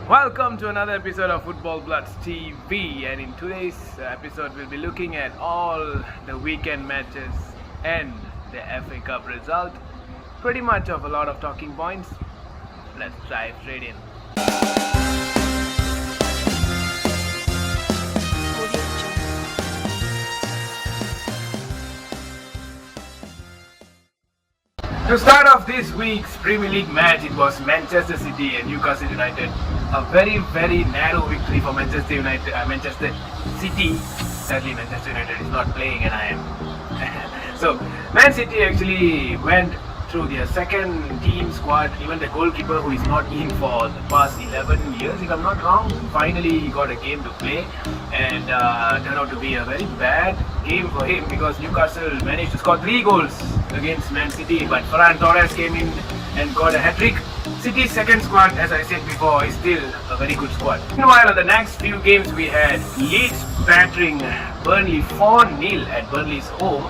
Welcome to another episode of Football Bloods TV, and in today's episode we'll be looking at all the weekend matches and the FA Cup result. Pretty much of a lot of talking points. Let's dive straight in. To start off this week's Premier League match, it was Manchester City and Newcastle United. A very, very narrow victory for Manchester City. Sadly, Manchester United is not playing and I am. So, Man City actually went through their second team squad. Even the goalkeeper, who is not in for the past 11 years, if I'm not wrong, finally he got a game to play, and turned out to be a very bad game for him because Newcastle managed to score 3 goals against Man City, but Ferran Torres came in and got a hat-trick. City's second squad, as I said before, is still a very good squad. Meanwhile, on the next few games we had Leeds battering Burnley 4-0 at Burnley's home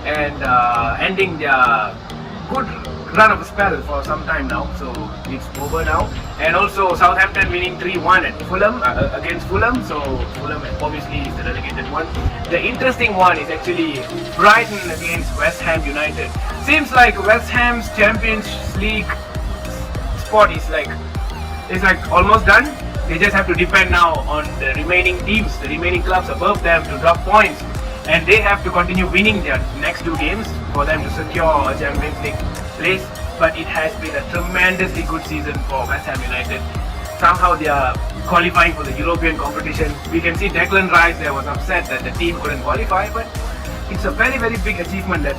and ending their good run of a spell for some time now, so it's over now. And also Southampton winning 3-1 at Fulham against Fulham, so Fulham obviously is the relegated one. The interesting one is actually Brighton against West Ham United. Seems like West Ham's Champions League spot is like almost done. They just have to depend now on the remaining teams, the remaining clubs above them to drop points, and they have to continue winning their next 2 games for them to secure a Champions League place. But it has been a tremendously good season for West Ham United. Somehow they are qualifying for the European competition. We can see Declan Rice there was upset that the team couldn't qualify, but it's a very, very big achievement that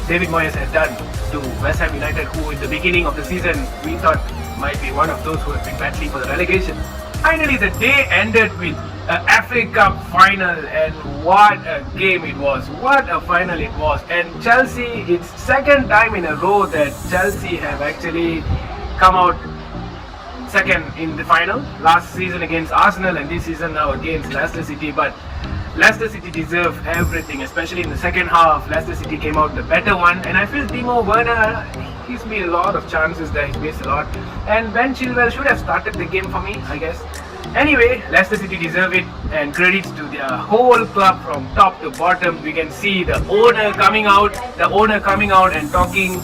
David Moyes has done to West Ham United, who in the beginning of the season we thought might be one of those who have been battling for the relegation. Finally, the day ended with an FA Cup final, and what a game it was, what a final it was. And Chelsea, it's second time in a row that Chelsea have actually come out second in the final. Last season against Arsenal and this season now against Leicester City, but Leicester City deserve everything, especially in the second half. Leicester City came out the better one, and I feel Timo Werner, he's made a lot of chances there, he's missed a lot, and Ben Chilwell should have started the game for me, I guess. Anyway, Leicester City deserve it, and credits to their whole club from top to bottom. We can see the owner coming out and talking,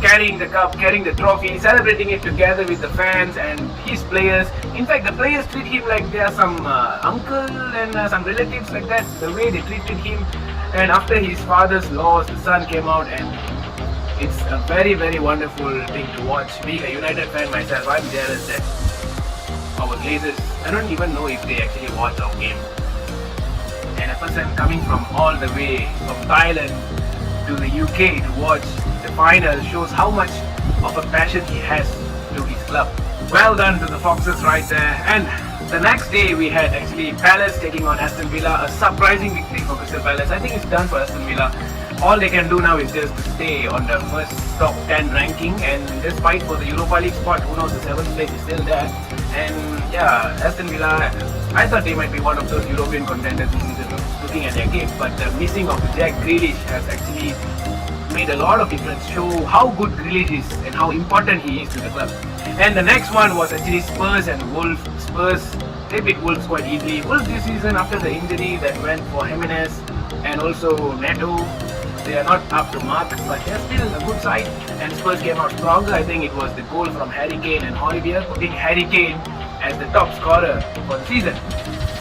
carrying the cup, carrying the trophy, celebrating it together with the fans and his players. In fact, the players treat him like they are some uncle and some relatives like that, the way they treated him. And after his father's loss, the son came out, and it's a very, very wonderful thing to watch. Being a United fan myself, I'm jealous that our Glazers, I don't even know if they actually watch our game. And a person coming from all the way from Thailand to the UK to watch the final shows how much of a passion he has to his club. Well done to the Foxes right there. And the next day we had actually Palace taking on Aston Villa, a surprising victory for Crystal Palace. I think it's done for Aston Villa. All they can do now is just to stay on the first top 10 ranking and just fight for the Europa League spot. Who knows, the 7th place is still there. And yeah, Aston Villa, I thought they might be one of those European contenders this season looking at their game, but the missing of Jack Grealish has actually made a lot of difference, show how good Grealish is and how important he is to the club. And the next one was actually Spurs and Wolves. Spurs, they beat Wolves quite easily. Wolves this season, after the injury that went for Jimenez and also Neto, they are not up to mark, but they're still a good side, and Spurs came out stronger. I think it was the goal from Harry Kane and Højbjerg, putting Harry Kane as the top scorer for the season.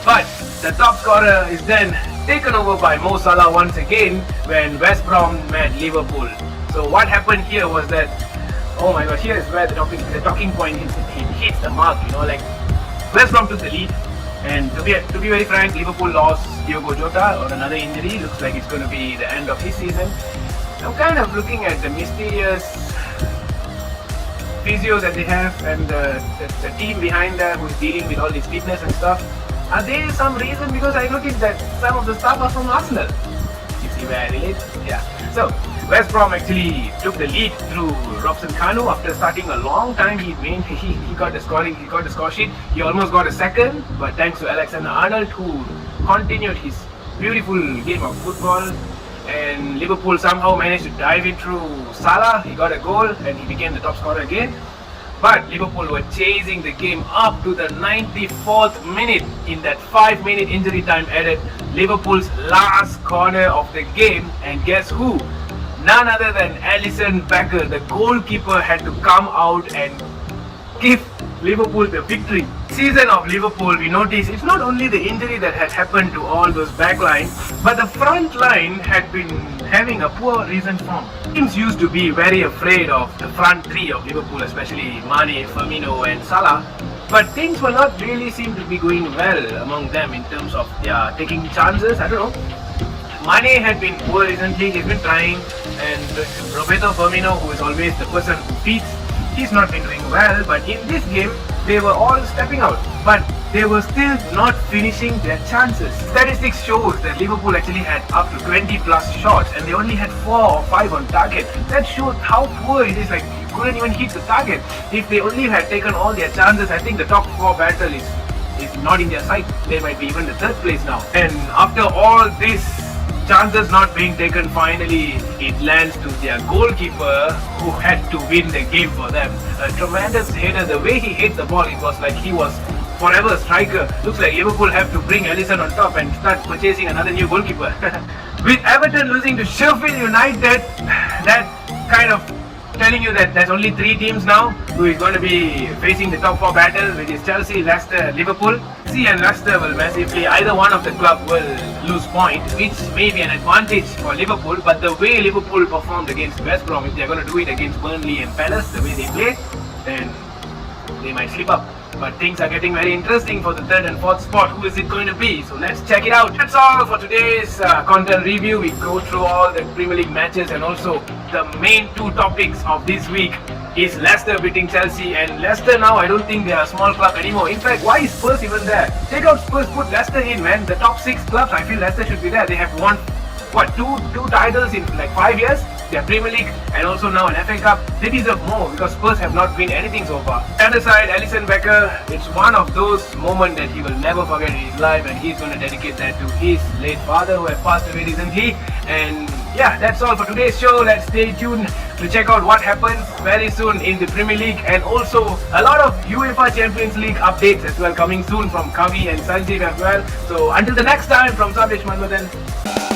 But the top scorer is then taken over by Mo Salah once again when West Brom met Liverpool. So what happened here was that, oh my gosh, here is where the talking point hits the mark, you know, like West Brom took the lead, and to be very frank, Liverpool lost Diogo Jota on another injury. Looks like it's going to be the end of his season. I'm kind of looking at the mysterious physio that they have and the team behind them who's dealing with all this fitness and stuff. Are there some reason? Because I noticed that some of the staff are from Arsenal. You see where I relate? Yeah. So West Brom actually took the lead through Robson Kanu after starting a long time. He got the score sheet. He almost got a second, but thanks to Alexander-Arnold, who continued his beautiful game of football. And Liverpool somehow managed to dive it through Salah. He got a goal and he became the top scorer again. But Liverpool were chasing the game up to the 94th minute. In that 5-minute injury time added, Liverpool's last corner of the game, and guess who? None other than Allison Becker, the goalkeeper, had to come out and give Liverpool the victory. Season of Liverpool, we notice it's not only the injury that had happened to all those backlines, but the front line had been having a poor recent form. Teams used to be very afraid of the front three of Liverpool, especially Mane, Firmino and Salah. But things were not really seem to be going well among them in terms of their taking chances. I don't know. Mane had been poor recently, he's been trying, and Roberto Firmino, who is always the person who feeds, he's not been doing well. But in this game, they were all stepping out, but they were still not finishing their chances. Statistics shows that Liverpool actually had up to 20 plus shots and they only had 4 or 5 on target. That showed how poor it is, like you couldn't even hit the target. If they only had taken all their chances, I think the top 4 battle is not in their sight. They might be even the 3rd place now. And after all this chances not being taken, finally it lands to their goalkeeper, who had to win the game for them. A tremendous header. The way he hit the ball, it was like he was forever striker. Looks like Liverpool have to bring Allison on top and start purchasing another new goalkeeper. With Everton losing to Sheffield United, that kind of telling you that there's only 3 teams now who is going to be facing the top 4 battle, which is Chelsea, Leicester, Liverpool. Chelsea and Leicester will massively, either one of the club will lose point, which may be an advantage for Liverpool. But the way Liverpool performed against West Brom, if they're going to do it against Burnley and Palace, the way they played, then they might slip up. But things are getting very interesting for the 3rd and 4th spot. Who is it going to be? So let's check it out. That's all for today's content review. We go through all the Premier League matches, and also the main 2 topics of this week is Leicester beating Chelsea. And Leicester now, I don't think they are a small club anymore. In fact, why is Spurs even there? Take out Spurs, put Leicester in, man. The top 6 clubs, I feel Leicester should be there. They have won, two titles in like 5 years? Their Premier League and also now an FA Cup. They deserve more because Spurs have not won anything so far. On the other side, Allison Becker, it's one of those moments that he will never forget in his life, and he's going to dedicate that to his late father who has passed away recently. And yeah, that's all for today's show. Let's stay tuned to check out what happens very soon in the Premier League, and also a lot of UEFA Champions League updates as well coming soon from Kavi and Sanjeev as well. So until the next time, from Sabesh, Manmathan.